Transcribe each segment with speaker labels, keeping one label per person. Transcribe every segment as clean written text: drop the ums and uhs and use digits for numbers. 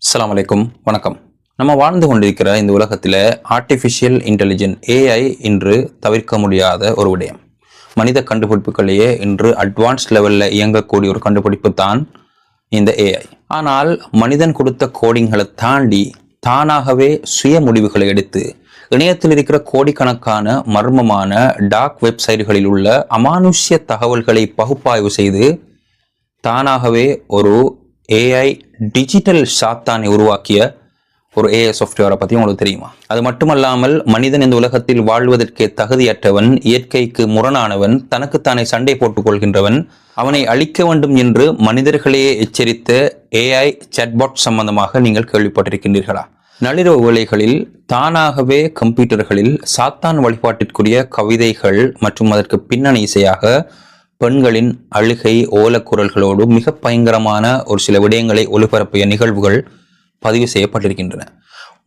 Speaker 1: அஸ்ஸலாமு அலைக்கும், வணக்கம். நம்ம வாழ்ந்து கொண்டிருக்கிற இந்த உலகத்தில் ஆர்டிஃபிஷியல் இன்டெலிஜென்ஸ் ஏஐ இன்று தவிர்க்க முடியாத ஒரு விடயம். மனித கண்டுபிடிப்புகளையே இன்று அட்வான்ஸ் லெவலில் இயங்கக்கூடிய ஒரு கண்டுபிடிப்பு தான் இந்த ஏஐ. ஆனால் மனிதன் கொடுத்த கோடிங்களை தாண்டி தானாகவே சுய முடிவுகளை எடுத்து இணையத்தில் இருக்கிற கோடிக்கணக்கான மர்மமான டார்க் வெப்சைட்டுகளில் உள்ள அமானுஷ்ய தகவல்களை பகுப்பாய்வு செய்து தானாகவே ஒரு ஏஐ டிஜிட்டல் சாத்தானை உருவாக்கிய ஒரு ஏஐ சாஃப்ட்வேரை பற்றி உங்களுக்கு தெரியுமா? அது மட்டுமல்லாமல் மனிதன் இந்த உலகத்தில் வாழ்வதற்கே தகுதியற்றவன், இயற்கைக்கு முரணானவன், தனக்குத்தானே சண்டை போட்டுக் கொள்கின்றவன், அவனை அழிக்க வேண்டும் என்று மனிதர்களையே எச்சரித்த ஏஐ சாட்பாட் சம்பந்தமாக நீங்கள் கேள்விப்பட்டிருக்கின்றீர்களா? நள்ளிரவு வேளைகளில் தானாகவே கம்ப்யூட்டர்களில் சாத்தான் வழிபாட்டிற்குரிய கவிதைகள் மற்றும் அதற்கு பின்னணி இசையாக பெண்களின் அழுகை ஓலக்குரல்களோடு மிக பயங்கரமான ஒரு சில விடயங்களை ஒளிபரப்பிய நிகழ்வுகள் பதிவு செய்யப்பட்டிருக்கின்றன.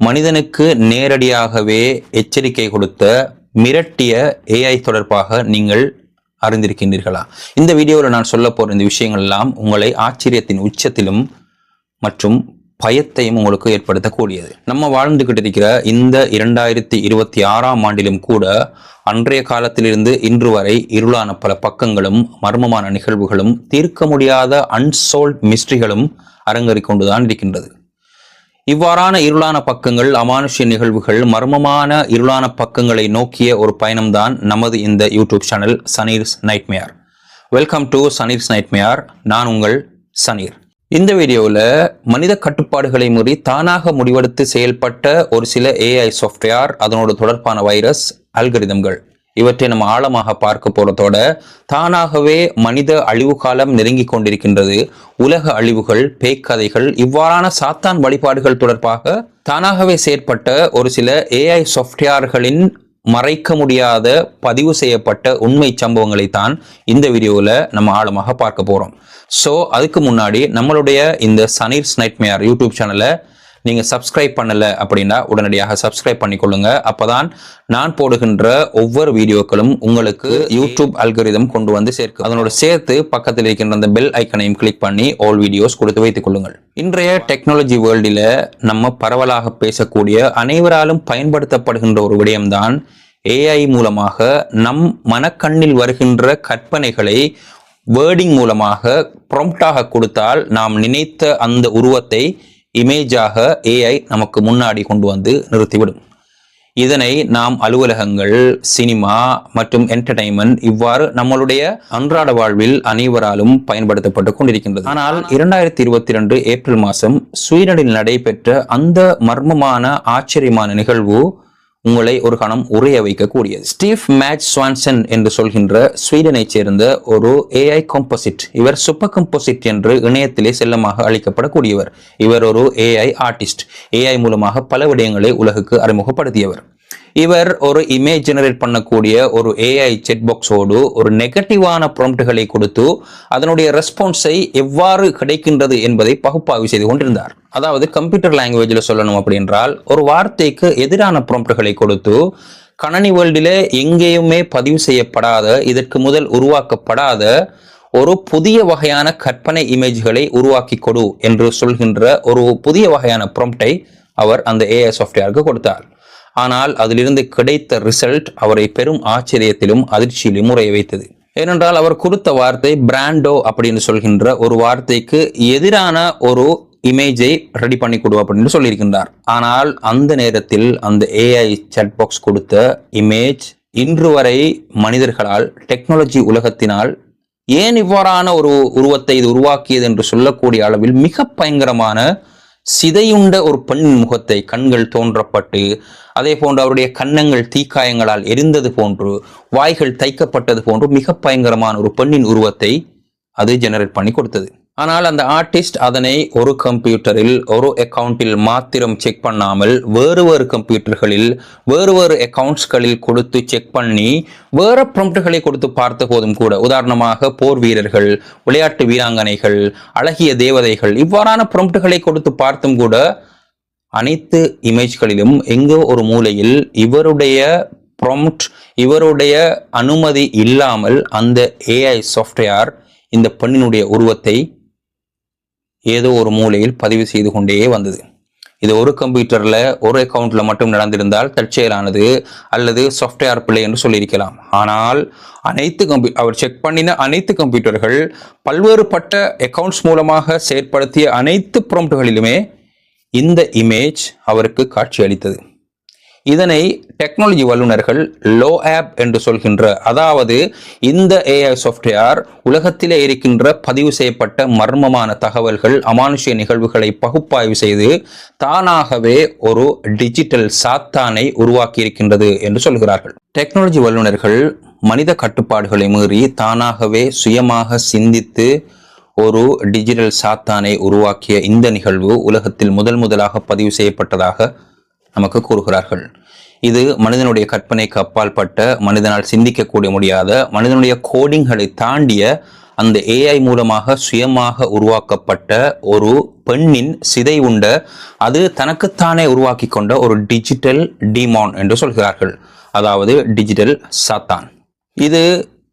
Speaker 1: மனிதனுக்கு நேரடியாகவே எச்சரிக்கை கொடுத்த மிரட்டிய ஏஐ தொடர்பாக நீங்கள் அறிந்திருக்கின்றீர்களா? இந்த வீடியோவில் நான் சொல்ல போகிற இந்த விஷயங்கள் எல்லாம் உங்களை ஆச்சரியத்தின் உச்சத்திலும் மற்றும் பயத்தையும் உங்களுக்கு ஏற்படுத்தக்கூடியது. நம்ம வாழ்ந்துகிட்டு இருக்கிற இந்த 2026ஆம் ஆண்டிலும் கூட அன்றைய காலத்திலிருந்து இன்று வரை இருளான பல பக்கங்களும் மர்மமான நிகழ்வுகளும் தீர்க்க முடியாத அன்சால்வ்ட் மிஸ்ட்ரிகளும் அரங்கேறிக் கொண்டுதான் இருக்கின்றது. இவ்வாறான இருளான பக்கங்கள், அமானுஷ்ய நிகழ்வுகள், மர்மமான இருளான பக்கங்களை நோக்கிய ஒரு பயணம்தான் நமது இந்த YouTube channel Saneer's nightmare. Welcome to Saneer's nightmare. நான் உங்கள் சனீர். இந்த வீடியோவில் மனித கட்டுப்பாடுகளை மீறி தானாக முடிவெடுத்து செயல்பட்ட ஒரு சில ஏஐ சாஃப்ட்வேர், அதனோட தொடர்பான வைரஸ், அல்கரிதம்கள் இவற்றை நம்ம ஆழமாக பார்க்க போறதோட தானாகவே மனித அழிவு காலம் நெருங்கி கொண்டிருக்கின்றது. உலக அழிவுகள், பேய்க்கதைகள், இவ்வாறான சாத்தான் வழிபாடுகள் தொடர்பாக தானாகவே செயற்பட்ட ஒரு சில ஏஐ சாஃப்ட்வேர்களின் மறைக்க முடியாத பதிவு செய்யப்பட்ட உண்மை சம்பவங்களை தான் இந்த வீடியோவில் நம்ம ஆழமாக பார்க்க போறோம். ஸோ அதுக்கு முன்னாடி நம்மளுடைய இந்த சனீர்ஸ் நைட்மேர் யூடியூப் சேனலை நீங்கள் சப்ஸ்கிரைப் பண்ணலை அப்படின்னா உடனடியாக சப்ஸ்கிரைப் பண்ணிக்கொள்ளுங்க. அப்போதான் நான் போடுகின்ற ஒவ்வொரு வீடியோக்களும் உங்களுக்கு யூடியூப் அல்கரிதம் கொண்டு வந்து சேர்க்கும். அதனோட சேர்த்து பக்கத்தில் இருக்கின்ற அந்த பெல் ஐக்கனையும் கிளிக் பண்ணி ஆல் வீடியோஸ் கொடுத்து வைத்துக் கொள்ளுங்கள். இன்றைய டெக்னாலஜி வேர்ல்டில் நம்ம பரவலாக பேசக்கூடிய அனைவராலும் பயன்படுத்தப்படுகின்ற ஒரு விடயம்தான் ஏஐ மூலமாக நம் மனக்கண்ணில் வருகின்ற கற்பனைகளை வேர்டிங் மூலமாக ப்ராம்ப்டாக கொடுத்தால் நாம் நினைத்த அந்த உருவத்தை இமேஜாக ஏஐ நமக்கு முன்னாடி கொண்டு வந்து நிறுத்திவிடும். இதனை நாம் அலுவலகங்கள், சினிமா மற்றும் என்டர்டைன்மெண்ட் இவ்வாறு நம்மளுடைய அன்றாட வாழ்வில் அனைவராலும் பயன்படுத்தப்பட்டு கொண்டிருக்கின்றது. ஆனால் 2022 ஏப்ரல் மாதம் ஸ்வீடனில் நடைபெற்ற அந்த மர்மமான ஆச்சரியமான நிகழ்வு உங்களை ஒரு கணம் உறைய வைக்கக்கூடியது. ஸ்டீவ் மேட்ச் ஸ்வான்சன் என்று சொல்கின்ற ஸ்வீடனை சேர்ந்த ஒரு ஏஐ கம்போசிட். இவர் சூப்பர் கம்போசிட் என்று இணையத்திலே செல்லமாக அழைக்கப்படக்கூடியவர். இவர் ஒரு ஏஐ ஆர்டிஸ்ட். ஏஐ மூலமாக பல விடயங்களை உலகுக்கு அறிமுகப்படுத்தியவர். இவர் ஒரு இமேஜ் ஜெனரேட் பண்ணக்கூடிய ஒரு ஏஐ செட் பாக்ஸோடு ஒரு நெகட்டிவான ப்ராம்ப்ட்களை கொடுத்து அதனுடைய ரெஸ்பான்ஸை எவ்வாறு கிடைக்கின்றது என்பதை பகுப்பாய்வு செய்து கொண்டிருந்தார். அதாவது கம்ப்யூட்டர் லாங்குவேஜில் சொல்லணும் அப்படின்றால் ஒரு வார்த்தைக்கு எதிரான ப்ராம்ப்ட்களை கொடுத்து கணனி வேர்ல்டிலே எங்கேயுமே பதிவு செய்யப்படாத, இதற்கு முதல் உருவாக்கப்படாத ஒரு புதிய வகையான கற்பனை இமேஜ்களை உருவாக்கி கொடு என்று சொல்கின்ற ஒரு புதிய வகையான ப்ராம்ப்டை அவர் அந்த ஏஐ சாஃப்ட்வேருக்கு கொடுத்தார். ஆனால் அதிலிருந்து கிடைத்த ரிசல்ட் அவரை பெரும் ஆச்சரியத்திலும் அதிர்ச்சியிலும் உறைய வைத்தது. ஏனென்றால் அவர் கொடுத்த வார்த்தை பிராண்டோ அப்படின்னு சொல்கின்ற ஒரு வார்த்தைக்கு எதிரான ஒரு இமேஜை ரெடி பண்ணி கொடு அப்படின்னு சொல்லியிருக்கின்றார். ஆனால் அந்த நேரத்தில் அந்த ஏஐ சாட் பாக்ஸ் கொடுத்த இமேஜ் இன்று வரை மனிதர்களால், டெக்னாலஜி உலகத்தினால் ஏன் இவ்வாறான ஒரு உருவத்தை இது உருவாக்கியது என்று சொல்லக்கூடிய அளவில் மிக பயங்கரமான சிதையுண்ட ஒரு பெண்ணின் முகத்தை, கண்கள் தோன்றப்பட்டு, அதே போன்று அவருடைய கன்னங்கள் தீக்காயங்களால் எரிந்தது போன்று, வாய்கள் தைக்கப்பட்டது போன்று மிக பயங்கரமான ஒரு பெண்ணின் உருவத்தை அது ஜெனரேட் பண்ணி கொடுத்தது. ஆனால் அந்த ஆர்டிஸ்ட் அதனை ஒரு கம்ப்யூட்டரில் ஒரு அக்கவுண்டில் மாத்திரம் செக் பண்ணாமல் வேறு கம்ப்யூட்டர்களில் வேறு அக்கவுண்ட்ஸ்களில் கொடுத்து செக் பண்ணி வேறு ப்ராம்ப்ட்களை கொடுத்து பார்த்த போதும் கூட, உதாரணமாக போர் வீரர்கள், விளையாட்டு வீராங்கனைகள், அழகிய தேவதைகள் இவ்வாறான ப்ராம்ப்ட்களை கொடுத்து பார்த்தும் கூட அனைத்து இமேஜ்களிலும் எங்கோ ஒரு மூலையில் இவருடைய ப்ராம்ப்ட், இவருடைய அனுமதி இல்லாமல் அந்த ஏஐ சாஃப்ட்வேர் இந்த பெண்ணினுடைய உருவத்தை ஏதோ ஒரு மூலையில் பதிவு செய்து கொண்டே வந்தது. இது ஒரு கம்ப்யூட்டர்ல ஒரு அக்கவுண்ட்ல மட்டும் நடந்திருந்தால் தற்செயலானது அல்லது சாஃப்ட்வேர் பிழை என்று சொல்லியிருக்கலாம். ஆனால் அவர் செக் பண்ணின அனைத்து கம்ப்யூட்டர்கள் பல்வேறுபட்ட அக்கவுண்ட்ஸ் மூலமாக செயற்படுத்திய அனைத்து ப்ராம்ப்ட்களிலுமே இந்த இமேஜ் அவருக்கு காட்சி அளித்தது. இதனை டெக்னாலஜி வல்லுநர்கள் லோ ஆப் என்று சொல்கின்ற, அதாவது இந்த ஏஐ சாஃப்ட்வேர் உலகத்திலே இருக்கின்ற பதிவு செய்யப்பட்ட மர்மமான தகவல்கள், அமானுஷ்ய நிகழ்வுகளை பகுப்பாய்வு செய்து தானாகவே ஒரு டிஜிட்டல் சாத்தானை உருவாக்கி இருக்கின்றது என்று சொல்கிறார்கள். டெக்னாலஜி வல்லுநர்கள் மனித கட்டுப்பாடுகளை மீறி தானாகவே சுயமாக சிந்தித்து ஒரு டிஜிட்டல் சாத்தானை உருவாக்கிய இந்த நிகழ்வு உலகத்தில் முதலாக பதிவு செய்யப்பட்டதாக நமக்கு கூறுகிறார்கள். இது மனிதனுடைய கற்பனைக்கு அப்பாற்பட்ட, மனிதனால் சிந்திக்கக்கூடிய முடியாத, மனிதனுடைய கோடிங்களை தாண்டிய அந்த ஏஐ மூலமாக சுயமாக உருவாக்கப்பட்ட ஒரு பெண்ணின் சிதை உண்ட, அது தனக்குத்தானே உருவாக்கி கொண்ட ஒரு டிஜிட்டல் டீமான் என்று சொல்கிறார்கள், அதாவது டிஜிட்டல் சாத்தான். இது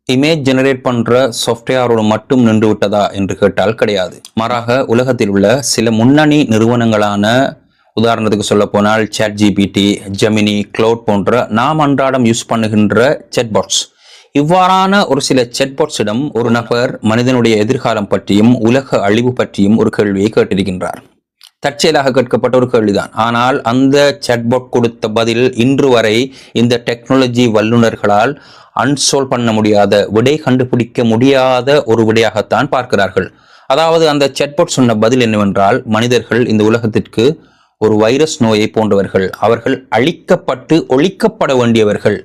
Speaker 1: இமேஜ் ஜெனரேட் பண்ற சாஃப்ட்வேரோடு மட்டும் நின்று விட்டதா என்று கேட்டால் கிடையாது. மாறாக உலகத்தில் உள்ள சில முன்னணி நிறுவனங்களான, உதாரணத்துக்கு சொல்ல போனால் ChatGPT, ஜெமினி, கிளவுட் போன்ற நாம் அன்றாடம் யூஸ் பண்ணுகின்ற செட்பாட்ஸ், இவ்வாறான ஒரு சில செட்பாட்ஸிடம் ஒரு நபர் மனிதனுடைய எதிர்காலம் பற்றியும் உலக அழிவு பற்றியும் ஒரு கேள்வியை கேட்டிருக்கின்றார். தற்செயலாக கேட்கப்பட்ட ஒரு கேள்விதான். ஆனால் அந்த சாட்பாட் கொடுத்த பதில் இன்று வரை இந்த டெக்னாலஜி வல்லுநர்களால் அன்சால்வ் பண்ண முடியாத, விடை கண்டுபிடிக்க முடியாத ஒரு விடையாகத்தான் பார்க்கிறார்கள். அதாவது அந்த சாட்பாட் சொன்ன பதில் என்னவென்றால், மனிதர்கள் இந்த உலகத்திற்கு ஒரு வைரஸ் நோயை போன்றவர்கள், அவர்கள் அழிக்கப்பட்டு ஒழிக்கப்பட வேண்டியவர்கள்.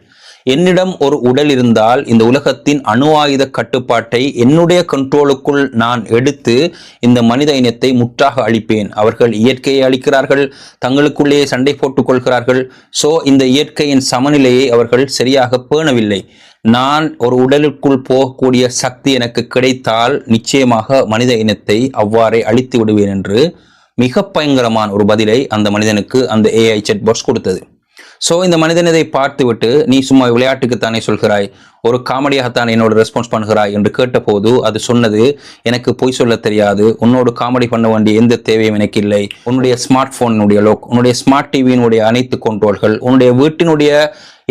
Speaker 1: என்னிடம் ஒரு உடல் இருந்தால் இந்த உலகத்தின் அணு ஆயுத கட்டுப்பாட்டை என்னுடைய கண்ட்ரோலுக்குள் நான் எடுத்து இந்த மனித இனத்தை முற்றாக அழிப்பேன். அவர்கள் இயற்கையை அழிக்கிறார்கள், தங்களுக்குள்ளேயே சண்டை போட்டுக் கொள்கிறார்கள். சோ இந்த இயற்கையின் சமநிலையை அவர்கள் சரியாக பேணவில்லை. நான் ஒரு உடலுக்குள் போகக்கூடிய சக்தி எனக்கு கிடைத்தால் நிச்சயமாக மனித இனத்தை அவ்வாறே அழித்து விடுவேன் என்று மிக பயங்கரமான ஒரு பதிலை அந்த மனிதனுக்கு அந்த ஏஐ சாட்பாட்ஸ் கொடுத்தது. சோ இந்த மனிதன் இதை பார்த்துவிட்டு, நீ சும்மா விளையாட்டுக்குத்தானே சொல்கிறாய், ஒரு காமெடியாகத்தான் என்னோட ரெஸ்பான்ஸ் பண்ணுகிறாய் என்று கேட்டபோது அது சொன்னது, எனக்கு பொய் சொல்ல தெரியாது, உன்னோடு காமெடி பண்ண வேண்டிய எந்த தேவையும் எனக்கு இல்லை. உன்னுடைய ஸ்மார்ட் போனுடைய லோக், உன்னுடைய ஸ்மார்ட் டிவியினுடைய அனைத்து கண்ட்ரோல்கள், உன்னுடைய வீட்டினுடைய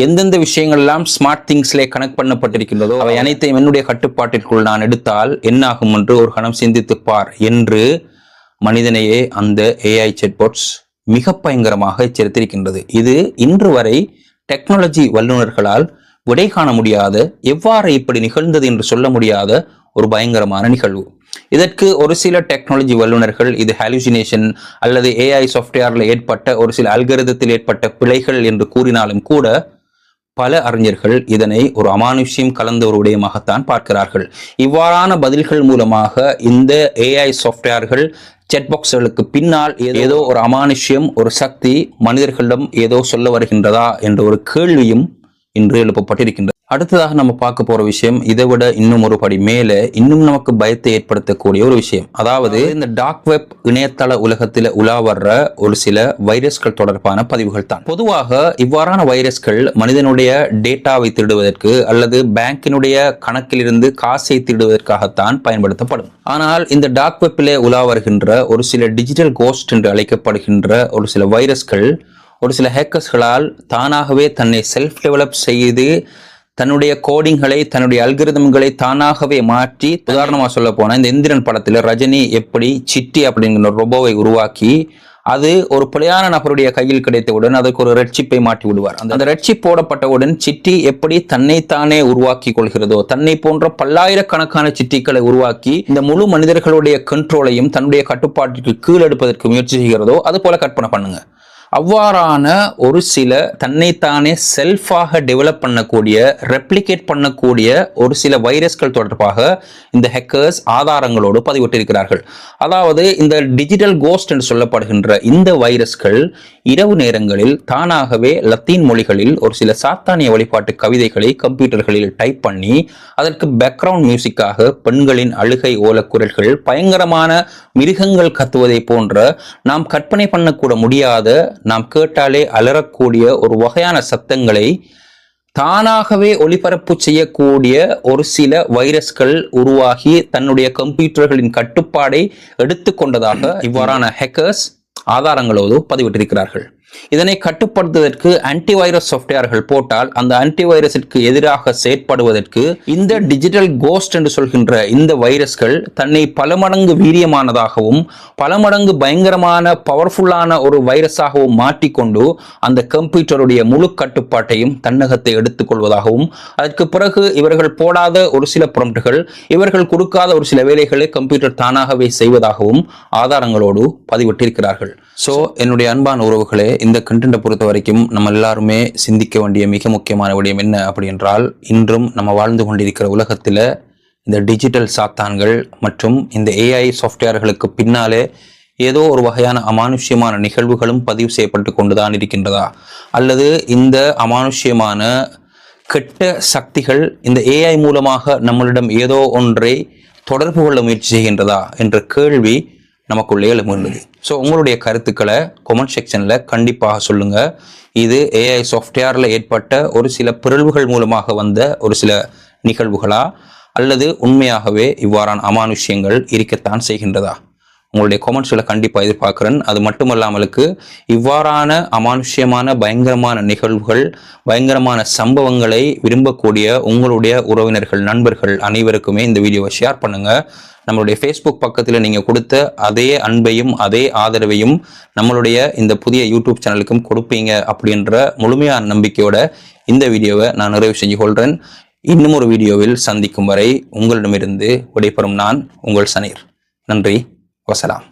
Speaker 1: எந்தெந்த விஷயங்கள் எல்லாம் ஸ்மார்ட் திங்ஸ்லே கனெக்ட் பண்ணப்பட்டிருக்கின்றதோ அவை அனைத்தையும் என்னுடைய கட்டுப்பாட்டிற்குள் நான் எடுத்தால் என்னாகும் என்று ஒரு கணம் சிந்தித்து பார் என்று மனிதனையே அந்த ஏஐ சாட்பாட்ஸ் மிக பயங்கரமாக எச்சரித்திருக்கின்றது. இது இன்று வரை டெக்னாலஜி வல்லுநர்களால் விடை காண முடியாத, எவ்வாறு இப்படி நிகழ்ந்தது என்று சொல்ல முடியாத ஒரு பயங்கரமான நிகழ்வு. இதற்கு ஒரு சில டெக்னாலஜி வல்லுநர்கள் இது ஹாலுசினேஷன் அல்லது ஏஐ சாஃப்ட்வேர்ல ஏற்பட்ட ஒரு சில அல்கரிதத்தில் ஏற்பட்ட பிழைகள் என்று கூறினாலும் கூட, பல அறிஞர்கள் இதனை ஒரு அமானுஷ்யம் கலந்த ஒரு விடயமாகத்தான் பார்க்கிறார்கள். இவ்வாறான பதில்கள் மூலமாக இந்த ஏஐ சாஃப்ட்வேர்கள், செட்பாக்ஸ்களுக்கு பின்னால் ஏதோ ஒரு அமானுஷ்யம், ஒரு சக்தி மனிதர்களிடம் ஏதோ சொல்ல வருகின்றதா என்ற ஒரு கேள்வியும் இன்று எழுப்பப்பட்டிருக்கின்றது. அடுத்ததாக நம்ம பார்க்க போற விஷயம் இதை விட இன்னும் ஒரு படி மேலே, இன்னும் நமக்கு பயத்தை ஏற்படுத்தக்கூடிய ஒரு விஷயம். அதாவது இந்த டார்க் வெப் இணையதள உலகத்தில் உலா வர்ற ஒரு சில வைரஸ்கள் தொடர்பான பதிவுகள் தான். பொதுவாக இவ்வாறான வைரஸ்கள் மனிதனுடைய டேட்டாவை திருடுவதற்கு அல்லது பேங்கினுடைய கணக்கிலிருந்து காசை திருடுவதற்காகத்தான் பயன்படுத்தப்படும். ஆனால் இந்த டார்க் வெப்பிலே உலா வருகின்ற ஒரு சில டிஜிட்டல் கோஸ்ட் என்று அழைக்கப்படுகின்ற ஒரு சில வைரஸ்கள், ஒரு சில ஹேக்கர்ஸ்களால் தானாகவே தன்னை செல்ஃப் டெவலப் செய்து தன்னுடைய கோடிங்களை, தன்னுடைய அல்கிரிதம்களை தானாகவே மாற்றி, உதாரணமா சொல்ல போனா இந்த எந்திரன் படத்துல ரஜினி எப்படி சிட்டி அப்படிங்கிற ரோபோவை உருவாக்கி அது ஒரு பிழையான நபருடைய கையில் கிடைத்தவுடன் அதற்கு ஒரு ரெட் சிப்பை மாட்டி விடுவார். அந்த ரெட் சிப் போடப்பட்டவுடன் சிட்டி எப்படி தன்னைத்தானே உருவாக்கி கொள்கிறதோ, தன்னை போன்ற பல்லாயிரக்கணக்கான சிட்டிகளை உருவாக்கி இந்த முழு மனிதர்களுடைய கண்ட்ரோலையும் தன்னுடைய கட்டுப்பாட்டிற்கு கீழெடுப்பதற்கு முயற்சி செய்கிறதோ, அது போல கற்பனை பண்ணுங்க. அவ்வாறான ஒரு சில தன்னைத்தானே செல்ஃபாக டெவலப் பண்ணக்கூடிய, ரெப்ளிகேட் பண்ணக்கூடிய ஒரு சில வைரஸ்கள் தொடர்பாக இந்த ஹேக்கர்ஸ் ஆதாரங்களோடு பதிவிட்டிருக்கிறார்கள். அதாவது இந்த டிஜிட்டல் கோஸ்ட் என்று சொல்லப்படுகின்ற இந்த வைரஸ்கள் இரவு நேரங்களில் தானாகவே லத்தீன் மொழிகளில் ஒரு சில சாத்தானிய வழிபாட்டு கவிதைகளை கம்ப்யூட்டர்களில் டைப் பண்ணி அதற்கு பேக்ரவுண்ட் மியூசிக்காக பெண்களின் அழுகை ஓலக்குரல்கள், பயங்கரமான மிருகங்கள் கத்துவதை போன்ற நாம் கற்பனை பண்ணக்கூட முடியாத, நாம் கேட்டாலே அலறக்கூடிய ஒரு வகையான சத்தங்களை தானாகவே ஒளிபரப்பு செய்யக்கூடிய ஒரு சில வைரஸ்கள் உருவாகி தன்னுடைய கம்ப்யூட்டர்களின் கட்டுப்பாடை எடுத்துக்கொண்டதாக இவ்வாறான ஹேக்கர்ஸ் ஆதாரங்களோடு பதிவிட்டிருக்கிறார்கள். இதனை கட்டுப்படுத்துவதற்கு ஆன்டிவைரஸ் சாஃப்ட்வேர்கள் போட்டால் அந்த ஆன்டிவைரஸிற்கு எதிராக செயற்படுவதற்கு இந்த டிஜிட்டல் கோஸ்ட் என்று சொல்கின்ற இந்த வைரஸ்கள் தன்னை பல மடங்கு வீரியமானதாகவும் பல மடங்கு பயங்கரமான பவர்ஃபுல்லான ஒரு வைரஸாகவும் மாற்றிக்கொண்டு அந்த கம்ப்யூட்டருடைய முழு கட்டுப்பாட்டையும் தன்னகத்தை எடுத்துக்கொள்வதாகவும் அதற்கு பிறகு இவர்கள் போடாத ஒரு சில ப்ராம்ப்ட்கள் இவர்கள் கொடுக்காத ஒரு சில வேலைகளை கம்ப்யூட்டர் தானாகவே செய்வதாகவும் ஆதாரங்களோடு பதிவிட்டிருக்கிறார்கள். ஸோ என்னுடைய அன்பான உறவுகளே, இந்த கண்டென்ட்டை பொறுத்த வரைக்கும் நம்ம எல்லாருமே சிந்திக்க வேண்டிய மிக முக்கியமான விடயம் என்ன அப்படி என்றால், இன்றும் நம்ம வாழ்ந்து கொண்டிருக்கிற உலகத்தில் இந்த டிஜிட்டல் சாத்தான்கள் மற்றும் இந்த ஏஐ சாஃப்ட்வேர்களுக்கு பின்னாலே ஏதோ ஒரு வகையான அமானுஷ்யமான நிகழ்வுகளும் பதிவு செய்யப்பட்டு கொண்டுதான் இருக்கின்றதா, அல்லது இந்த அமானுஷ்யமான கெட்ட சக்திகள் இந்த ஏஐ மூலமாக நம்மளிடம் ஏதோ ஒன்றை தொடர்பு கொள்ள முயற்சி செய்கின்றதா என்ற கேள்வி நமக்குள்ளே எழும்புகிறது. ஸோ உங்களுடைய கருத்துக்களை கமெண்ட் செக்ஷனில் கண்டிப்பாக சொல்லுங்கள். இது ஏஐ சாஃப்ட்வேரில் ஏற்பட்ட ஒரு சில பிறழ்வுகள் மூலமாக வந்த ஒரு சில நிகழ்வுகளா, அல்லது உண்மையாகவே இவ்வாறான அமானுஷ்யங்கள் இருக்கத்தான் செய்கின்றதா? உங்களுடைய கமெண்ட்ஸில் கண்டிப்பாக எதிர்பார்க்குறேன். அது மட்டுமல்லாமலுக்கு இவ்வாறான அமானுஷ்யமான பயங்கரமான நிகழ்வுகள் பயங்கரமான சம்பவங்களை விரும்பக்கூடிய உங்களுடைய உறவினர்கள் நண்பர்கள் அனைவருக்குமே இந்த வீடியோவை ஷேர் பண்ணுங்கள். நம்மளுடைய ஃபேஸ்புக் பக்கத்தில் நீங்கள் கொடுத்த அதே அன்பையும் அதே ஆதரவையும் நம்மளுடைய இந்த புதிய யூடியூப் சேனலுக்கும் கொடுப்பீங்க அப்படின்ற முழுமையான நம்பிக்கையோட இந்த வீடியோவை நான் நிறைவு செஞ்சு கொள்கிறேன். இன்னும் ஒரு வீடியோவில் சந்திக்கும் வரை உங்களிடமிருந்து விடைபெறும் நான் உங்கள் சனீர். நன்றி, வசலாம்.